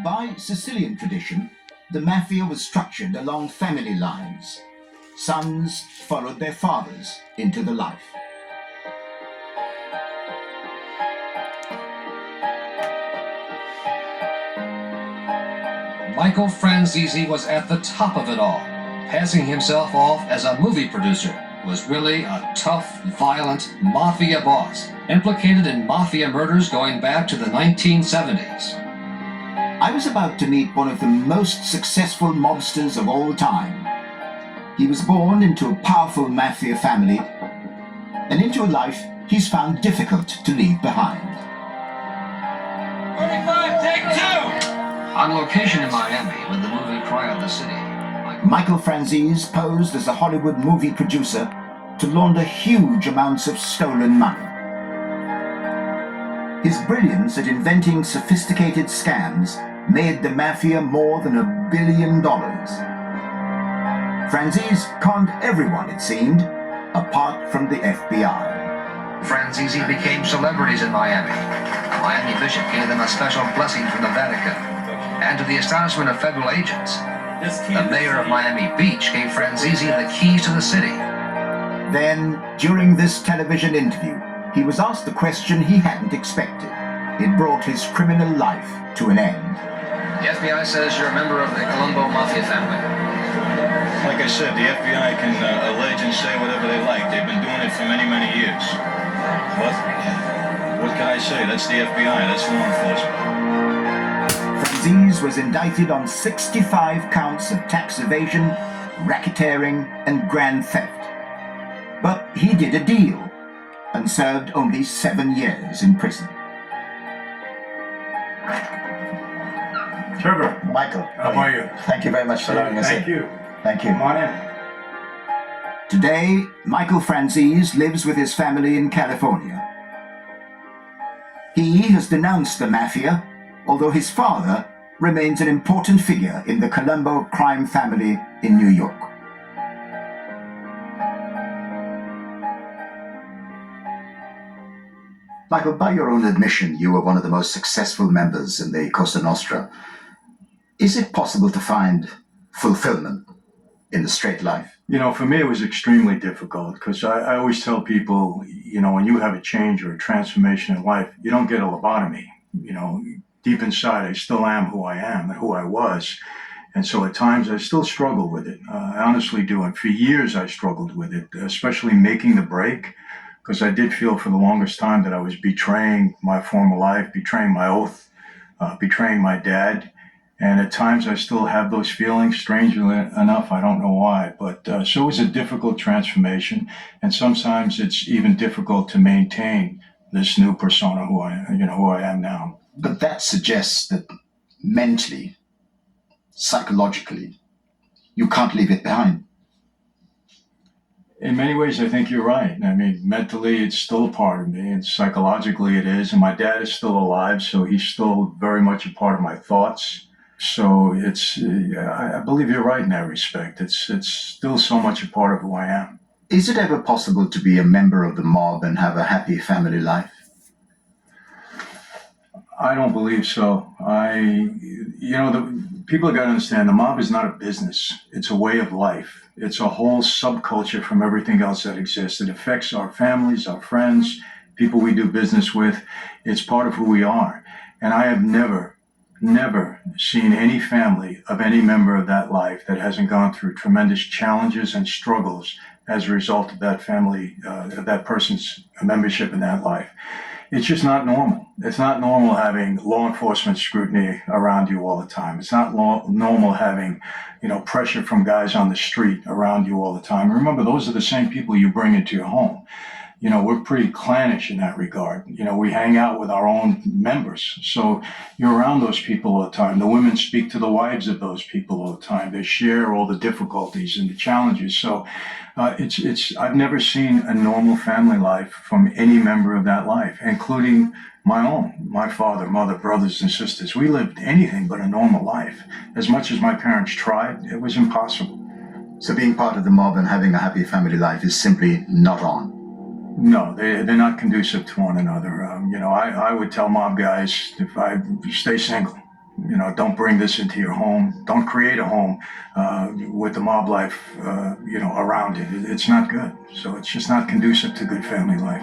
By Sicilian tradition, the Mafia was structured along family lines. Sons followed their fathers into the life. Michael Franzese was at the top of it all. Passing himself off as a movie producer, was really a tough, violent mafia boss, implicated in mafia murders going back to the 1970s. I was about to meet one of the most successful mobsters of all time. He was born into a powerful mafia family and into a life he's found difficult to leave behind. 45, take 2! On location in Miami with the movie Cry of the City, Michael Franzese posed as a Hollywood movie producer to launder huge amounts of stolen money. His brilliance at inventing sophisticated scams made the Mafia more than $1 billion. Franzese conned everyone, it seemed, apart from the FBI. Franzese became celebrities in Miami. A Miami bishop gave them a special blessing from the Vatican. And to the astonishment of federal agents, the mayor of Miami Beach gave Franzese the keys to the city. Then, during this television interview, he was asked a question he hadn't expected. It brought his criminal life to an end. The FBI says you're a member of the Colombo Mafia family. Like I said, the FBI can allege and say whatever they like. They've been doing it for many, many years. What can I say? That's the FBI. That's law enforcement. Franzese was indicted on 65 counts of tax evasion, racketeering, and grand theft. But he did a deal and served only 7 years in prison. Trevor. Michael. How are you? Thank you very much for allowing us in. Thank you. Thank you. Come on in. Today, Michael Franzese lives with his family in California. He has denounced the Mafia, although his father remains an important figure in the Colombo crime family in New York. Michael, by your own admission, you were one of the most successful members in the Cosa Nostra. Is it possible to find fulfillment in the straight life? You know, for me, it was extremely difficult because I always tell people, you know, when you have a change or a transformation in life, you don't get a lobotomy. You know, deep inside, I still am who I am and who I was. And so at times I still struggle with it. I honestly do. And for years I struggled with it, especially making the break, because I did feel for the longest time that I was betraying my former life, betraying my oath, betraying my dad. And at times I still have those feelings, strangely enough, I don't know why. But so it was a difficult transformation. And sometimes it's even difficult to maintain this new persona who I am now. But that suggests that mentally, psychologically, you can't leave it behind. In many ways, I think you're right. I mean, mentally, it's still a part of me, and psychologically it is. And my dad is still alive, so he's still very much a part of my thoughts. So I believe you're right in that respect. It's still so much a part of who I am. Is it ever possible to be a member of the mob and have a happy family life? I don't believe so. People got to understand the mob is not a business. It's a way of life. It's a whole subculture from everything else that exists. It affects our families, our friends, people we do business with. It's part of who we are. And I have never seen any family of any member of that life that hasn't gone through tremendous challenges and struggles as a result of that family, of that person's membership in that life. It's just not normal. It's not normal having law enforcement scrutiny around you all the time. It's not normal having, pressure from guys on the street around you all the time. Remember, those are the same people you bring into your home. We're pretty clannish in that regard. We hang out with our own members. So you're around those people all the time. The women speak to the wives of those people all the time. They share all the difficulties and the challenges. So I've never seen a normal family life from any member of that life, including my own, my father, mother, brothers, and sisters. We lived anything but a normal life. As much as my parents tried, it was impossible. So being part of the mob and having a happy family life is simply not on? No, they're not conducive to one another. I would tell mob guys if I stay single, don't bring this into your home. Don't create a home with the mob life, around it. It's not good. So it's just not conducive to good family life.